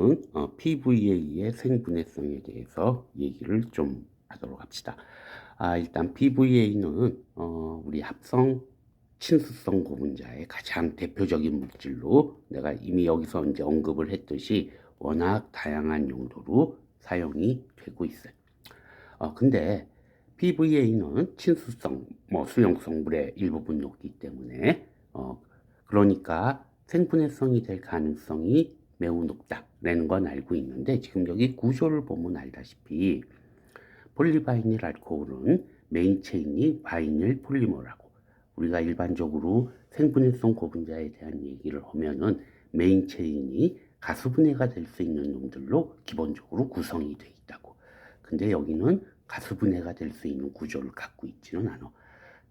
오늘은 PVA의 생분해성에 대해서 얘기를 좀 하도록 합시다. 일단 PVA는 우리 합성 친수성 고분자의 가장 대표적인 물질로 내가 이미 여기서 이제 언급을 했듯이 워낙 다양한 용도로 사용이 되고 있어요. 근데 PVA는 친수성, 수용성 물의 일부분 녹기 때문에 그러니까 생분해성이 될 가능성이 매우 높다라는 건 알고 있는데, 지금 여기 구조를 보면 알다시피 폴리바이닐 알코올은 메인 체인이 바이닐 폴리머라고, 우리가 일반적으로 생분해성 고분자에 대한 얘기를 하면은 메인 체인이 가수분해가 될 수 있는 놈들로 기본적으로 구성이 돼 있다고. 근데 여기는 가수분해가 될 수 있는 구조를 갖고 있지는 않아.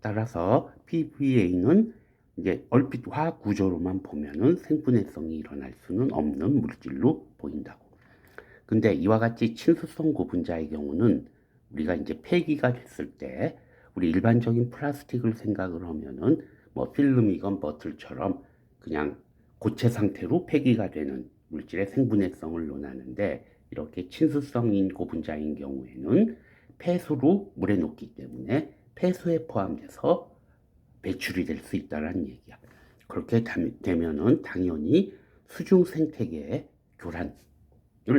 따라서 PVA는 이제 얼핏 화학 구조로만 보면은 생분해성이 일어날 수는 없는 물질로 보인다고. 근데 이와 같이 친수성 고분자의 경우는 우리가 이제 폐기가 됐을 때 우리 일반적인 플라스틱을 생각을 하면은 필름이건 버틀처럼 그냥 고체 상태로 폐기가 되는 물질의 생분해성을 논하는데, 이렇게 친수성인 고분자인 경우에는 폐수로 물에 녹기 때문에 폐수에 포함돼서 배출이 될 수 있다는 얘기야. 그렇게 되면은 당연히 수중 생태계의 교란을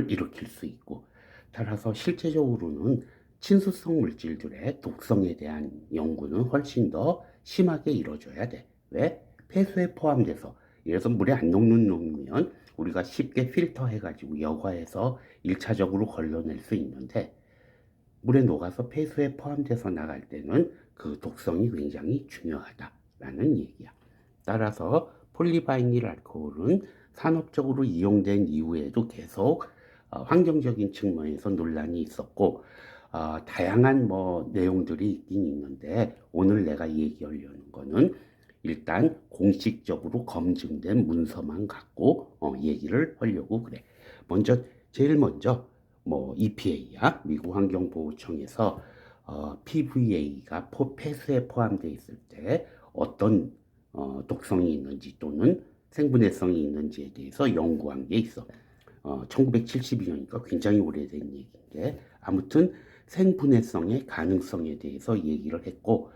일으킬 수 있고, 따라서 실제적으로는 친수성 물질들의 독성에 대한 연구는 훨씬 더 심하게 이루어져야 돼. 왜? 폐수에 포함돼서, 예를 들어서 물에 안 녹는 놈이면 우리가 쉽게 필터해가지고 여과해서 1차적으로 걸러낼 수 있는데, 물에 녹아서 폐수에 포함돼서 나갈 때는 그 독성이 굉장히 중요하다라는 얘기야. 따라서 폴리바이닐 알코올은 산업적으로 이용된 이후에도 계속 환경적인 측면에서 논란이 있었고, 다양한 내용들이 있긴 있는데, 오늘 내가 얘기하려는 거는 일단 공식적으로 검증된 문서만 갖고 얘기를 하려고 그래. 제일 먼저 EPA야, 미국 환경보호청에서 PVA가 폐수에 포함되어 있을 때 어떤 독성이 있는지 또는 생분해성이 있는지에 대해서 연구한 게 있어. 1972년이니까 굉장히 오래된 얘기인데, 아무튼 생분해성의 가능성에 대해서 얘기를 했고,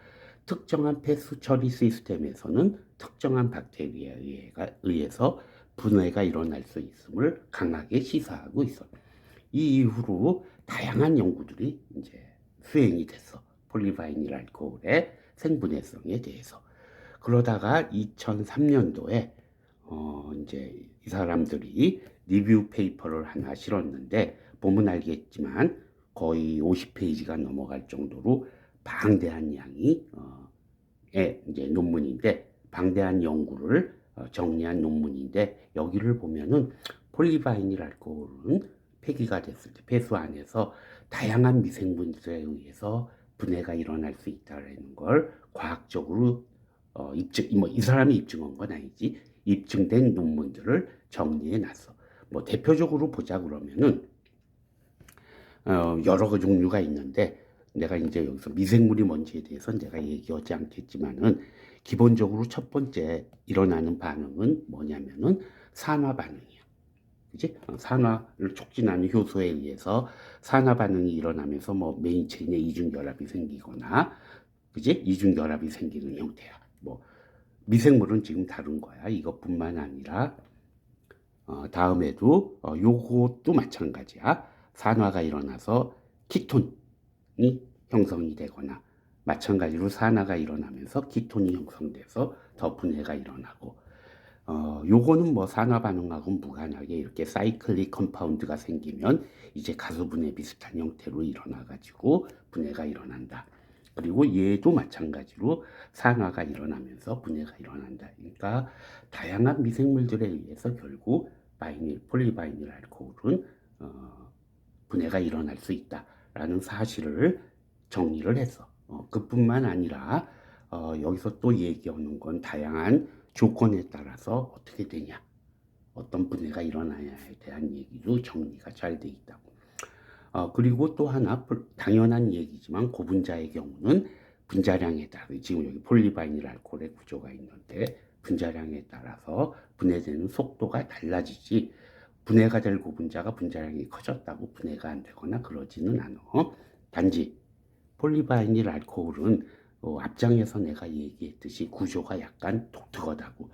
특정한 폐수 처리 시스템에서는 특정한 박테리아에 의해서 분해가 일어날 수 있음을 강하게 시사하고 있어. 이 이후로 다양한 연구들이 이제 수행이 됐어. 폴리바이닐 알코올의 생분해성에 대해서. 그러다가 2003년도에 이제 이 사람들이 리뷰 페이퍼를 하나 실었는데, 보면 알겠지만 거의 50페이지가 넘어갈 정도로 방대한 양이 이제 논문인데, 방대한 연구를 정리한 논문인데, 여기를 보면은 폴리바이닐 알코올은 폐기가 됐을 때 폐수 안에서 다양한 미생물들에 의해서 분해가 일어날 수 있다는 걸 과학적으로 이 사람이 입증한 건 아니지, 입증된 논문들을 정리해 놨어. 대표적으로 보자 그러면은 여러 그 종류가 있는데, 내가 이제 여기서 미생물이 뭔지에 대해서 내가 얘기하지 않겠지만은, 기본적으로 첫 번째 일어나는 반응은 뭐냐면은 산화 반응이야. 그지? 산화를 촉진하는 효소에 의해서 산화 반응이 일어나면서 메인 체인에 이중 결합이 생기거나, 그지? 이중 결합이 생기는 형태야. 미생물은 지금 다른 거야. 이것뿐만 아니라 다음에도 요것도 마찬가지야. 산화가 일어나서 키톤이 형성이 되거나, 마찬가지로 산화가 일어나면서 키톤이 형성돼서 더 분해가 일어나고, 요거는 산화 반응하고 무관하게 이렇게 사이클릭 컴파운드가 생기면 이제 가수분해 비슷한 형태로 일어나가지고 분해가 일어난다. 그리고 얘도 마찬가지로 산화가 일어나면서 분해가 일어난다. 그러니까 다양한 미생물들에 의해서 결국 폴리바이닐 알코올은 분해가 일어날 수 있다라는 사실을 정리를 했어. 그뿐만 아니라 여기서 또 얘기하는 건 다양한 조건에 따라서 어떻게 되냐, 어떤 분해가 일어나냐에 대한 얘기도 정리가 잘 돼 있다고. 그리고 또 하나 당연한 얘기지만, 고분자의 경우는 분자량에 따라, 지금 여기 폴리바이닐 알코올의 구조가 있는데 분자량에 따라서 분해되는 속도가 달라지지, 분해가 될 고분자가 분자량이 커졌다고 분해가 안 되거나 그러지는 않아. 단지 폴리바이닐 알코올은 앞장에서 내가 얘기했듯이 구조가 약간 독특하다고.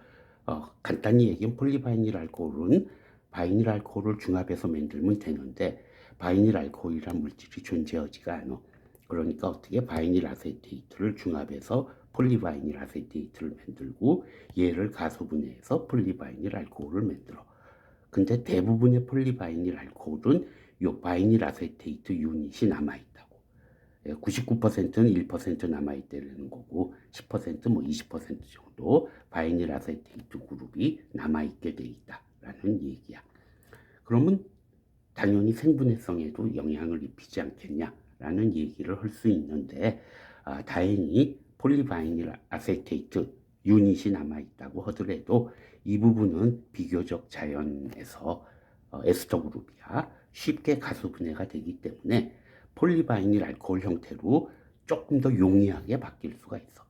간단히 얘기하면 폴리바이닐 알코올은 바이닐 알코올을 중합해서 만들면 되는데 바이닐 알코올이란 물질이 존재하지가 않아. 그러니까 어떻게 바이닐 아세테이트를 중합해서 폴리바이닐 아세테이트를 만들고 얘를 가소분해해서 폴리바이닐 알코올을 만들어. 근데 대부분의 폴리바이닐 알코올은 요 바이닐 아세테이트 유닛이 남아있다고. 99%는 1% 남아있다는 거고 10%뭐 20% 정도 바이닐 아세테이트 그룹이 남아있게 돼 있다라는 얘기야. 그러면 당연히 생분해성에도 영향을 입히지 않겠냐라는 얘기를 할 수 있는데 다행히 폴리바이닐 아세테이트 유닛이 남아있다고 하더라도 이 부분은 비교적 자연에서 에스터 그룹이야 쉽게 가수분해가 되기 때문에 폴리바이닐 알코올 형태로 조금 더 용이하게 바뀔 수가 있어.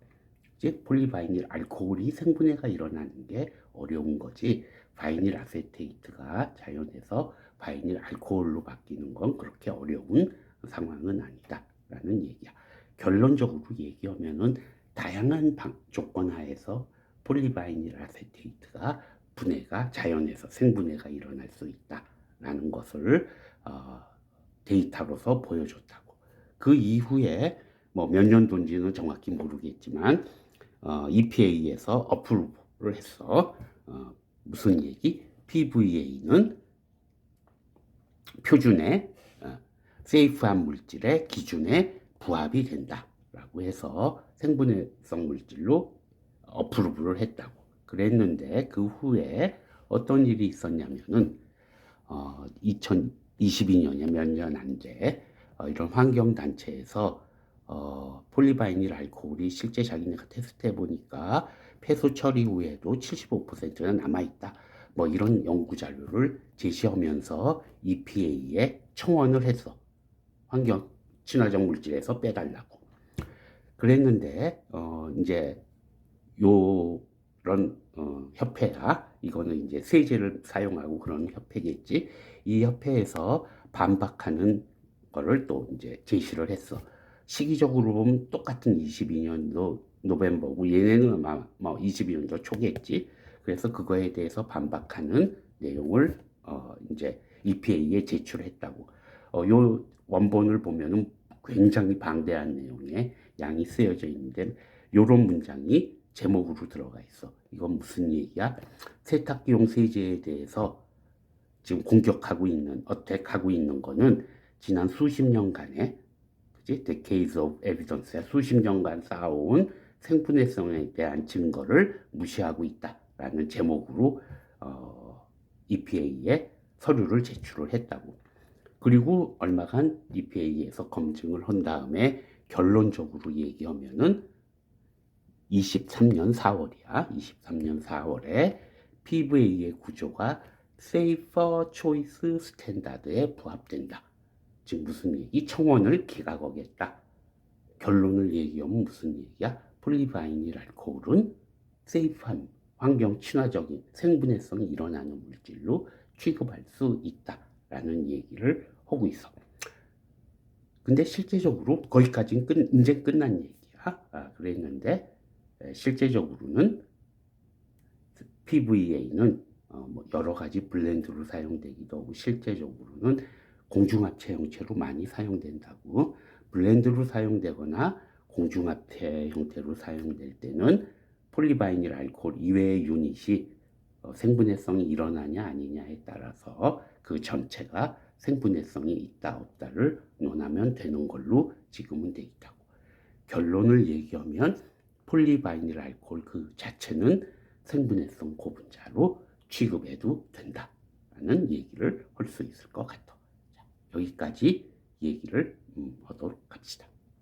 즉 폴리바이닐 알코올이 생분해가 일어나는 게 어려운 거지 바이닐 아세테이트가 자연에서 바이닐 알코올로 바뀌는 건 그렇게 어려운 상황은 아니다라는 얘기야. 결론적으로 얘기하면은 다양한 조건 하에서 폴리바이닐 아세테이트가 분해가 자연에서 생분해가 일어날 수 있다라는 것을 데이터로서 보여줬다고. 그 이후에 뭐 몇 년도인지는 정확히 모르겠지만 EPA에서 어프로브를 했어. 무슨 얘기? PVA는 표준의 세이프한 물질의 기준에 부합이 된다라고 해서 생분해성 물질로 어프로브를 했다고. 그랬는데 그 후에 어떤 일이 있었냐면은 2022년에 몇 년 안 돼 이런 환경단체에서 폴리바이닐 알코올이 실제 자기네가 테스트해 보니까 폐수 처리 후에도 75%는 남아있다. 뭐 이런 연구 자료를 제시하면서 EPA에 청원을 했어. 환경 친화적 물질에서 빼달라고. 그랬는데 이제 요런 협회야. 이거는 이제 세제를 사용하고 그런 협회겠지. 이 협회에서 반박하는 거를 또 이제 제시를 했어. 시기적으로 보면 똑같은 22년도 노벰버고 얘네는 아마 뭐 22년도 초겠지. 그래서 그거에 대해서 반박하는 내용을 이제 EPA에 제출했다고. 요 원본을 보면은 굉장히 방대한 내용의 양이 쓰여져 있는데 요런 문장이 제목으로 들어가 있어. 이건 무슨 얘기야? 세탁기용 세제에 대해서 지금 공격하고 있는, 어택하고 있는 거는 지난 수십 년간의, 그치? Decades of Evidence야. 수십 년간 쌓아온 생분해성에 대한 증거를 무시하고 있다라는 제목으로 EPA에 서류를 제출을 했다고. 그리고 얼마간 EPA에서 검증을 한 다음에 결론적으로 얘기하면은 23년 4월이야. 23년 4월에 PVA의 구조가 Safer Choice Standard에 부합된다. 지금 무슨 얘기? 청원을 기각하겠다. 결론을 얘기하면 무슨 얘기야? 폴리바이닐 알코올은 세이프한 환경 친화적인 생분해성이 일어나는 물질로 취급할 수 있다라는 얘기를 하고 있어. 근데 실제적으로 거기까지는 이제 끝난 얘기야. 그랬는데 실제적으로는 PVA는 뭐 여러 가지 블렌드로 사용되기도 하고 실제적으로는 공중합체 형태로 많이 사용된다고. 블렌드로 사용되거나 공중합체 형태로 사용될 때는 폴리바이닐 알코올 이외의 유닛이 생분해성이 일어나냐 아니냐에 따라서 그 전체가 생분해성이 있다 없다를 논하면 되는 걸로 지금은 돼 있다고. 결론을 얘기하면 폴리바이닐 알코올 그 자체는 생분해성 고분자로 취급해도 된다라는 얘기를 할 수 있을 것 같아. 자, 여기까지 얘기를 하도록 합시다.